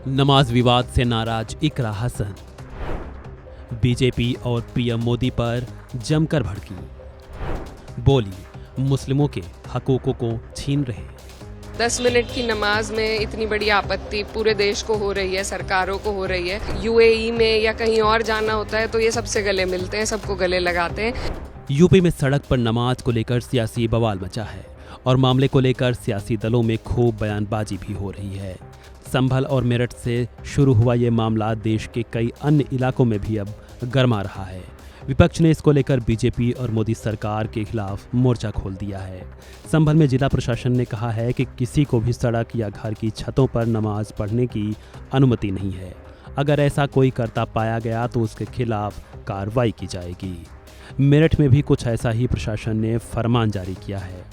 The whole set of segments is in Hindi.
नमाज विवाद से नाराज इकरा हसन बीजेपी और पीएम मोदी पर जमकर भड़की। बोली, मुस्लिमों के हकूकों को छीन रहे। 10 मिनट की नमाज में इतनी बड़ी आपत्ति पूरे देश को हो रही है, सरकारों को हो रही है। यूएई में या कहीं और जाना होता है तो ये सबसे गले मिलते हैं, सबको गले लगाते हैं। यूपी में सड़क पर नमाज को लेकर सियासी बवाल मचा है और मामले को लेकर सियासी दलों में खूब बयानबाजी भी हो रही है। संभल और मेरठ से शुरू हुआ ये मामला देश के कई अन्य इलाकों में भी अब गरमा रहा है। विपक्ष ने इसको लेकर बीजेपी और मोदी सरकार के खिलाफ मोर्चा खोल दिया है। संभल में जिला प्रशासन ने कहा है कि किसी को भी सड़क या घर की छतों पर नमाज पढ़ने की अनुमति नहीं है। अगर ऐसा कोई करता पाया गया तो उसके खिलाफ कार्रवाई की जाएगी। मेरठ में भी कुछ ऐसा ही प्रशासन ने फरमान जारी किया है।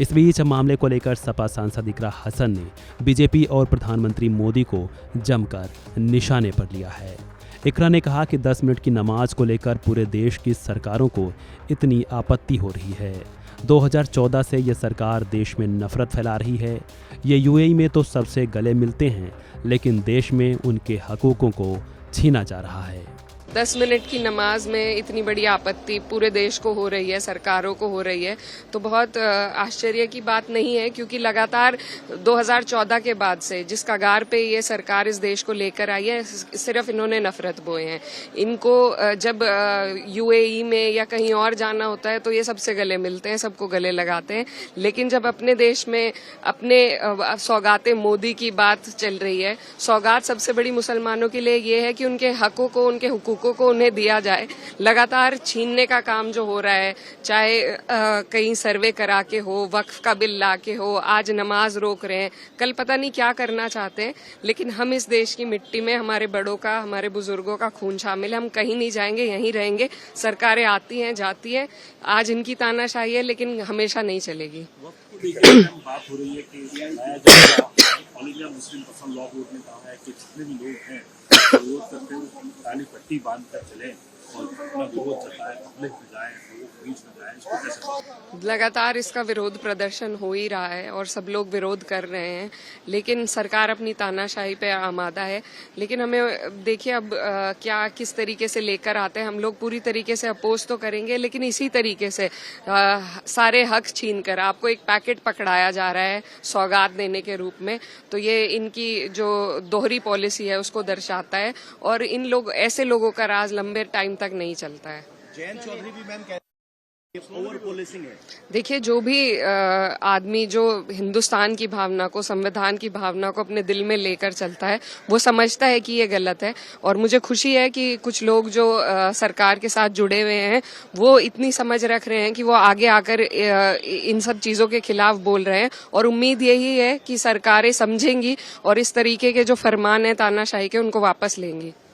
इस बीच मामले को लेकर सपा सांसद इकरा हसन ने बीजेपी और प्रधानमंत्री मोदी को जमकर निशाने पर लिया है। इकरा ने कहा कि 10 मिनट की नमाज को लेकर पूरे देश की सरकारों को इतनी आपत्ति हो रही है। 2014 से ये सरकार देश में नफरत फैला रही है। ये यूएई में तो सबसे गले मिलते हैं, लेकिन देश में उनके हकूकों को छीना जा रहा है। 10 मिनट की नमाज में इतनी बड़ी आपत्ति पूरे देश को हो रही है, सरकारों को हो रही है, तो बहुत आश्चर्य की बात नहीं है, क्योंकि लगातार 2014 के बाद से जिस कगार पे ये सरकार इस देश को लेकर आई है, सिर्फ इन्होंने नफरत बोए हैं। इनको जब यूएई में या कहीं और जाना होता है तो ये सबसे गले मिलते हैं, सबको गले लगाते हैं। लेकिन जब अपने देश में अपने सौगाते मोदी की बात चल रही है, सौगात सबसे बड़ी मुसलमानों के लिए ये है कि उनके हकों को, उनके हुकूकों को उन्हें दिया जाए। लगातार छीनने का काम जो हो रहा है, चाहे कहीं सर्वे करा के हो, वक्फ का बिल ला के हो, आज नमाज रोक रहे हैं, कल पता नहीं क्या करना चाहते हैं। लेकिन हम इस देश की मिट्टी में हमारे बड़ों का, हमारे बुजुर्गों का खून शामिल है। हम कहीं नहीं जाएंगे, यहीं रहेंगे। सरकारें आती हैं, जाती हैं। आज इनकी तानाशाही है, लेकिन हमेशा नहीं चलेगी। बात हो रही है कि all India Muslim person law board ने कहा है कि जितने भी लोग हैं विरोध करते हुए काली पट्टी बांध कर चले और अपना विरोध जताए, पब्लिक में जाए, लोगों के बीच में जाए। इसको कैसे? लगातार इसका विरोध प्रदर्शन हो ही रहा है और सब लोग विरोध कर रहे हैं, लेकिन सरकार अपनी तानाशाही पे आमादा है। लेकिन हमें देखिए अब क्या किस तरीके से लेकर आते हैं। हम लोग पूरी तरीके से अपोज तो करेंगे, लेकिन इसी तरीके से सारे हक छीन कर आपको एक पैकेट पकड़ाया जा रहा है सौगात देने के रूप में, तो ये इनकी जो दोहरी पॉलिसी है उसको दर्शाता है। और इन लोग, ऐसे लोगों का राज लंबे टाइम तक नहीं चलता है। जयंत चौधरी भी मैम कहते हैं ओवर पोलिसिंग है। देखिए, जो भी आदमी जो हिंदुस्तान की भावना को, संविधान की भावना को अपने दिल में लेकर चलता है, वो समझता है कि ये गलत है। और मुझे खुशी है कि कुछ लोग जो सरकार के साथ जुड़े हुए हैं वो इतनी समझ रख रहे हैं कि वो आगे आकर इन सब चीजों के खिलाफ बोल रहे हैं। और उम्मीद यही है कि सरकारें समझेंगी और इस तरीके के जो फरमान है तानाशाही के, उनको वापस लेंगी।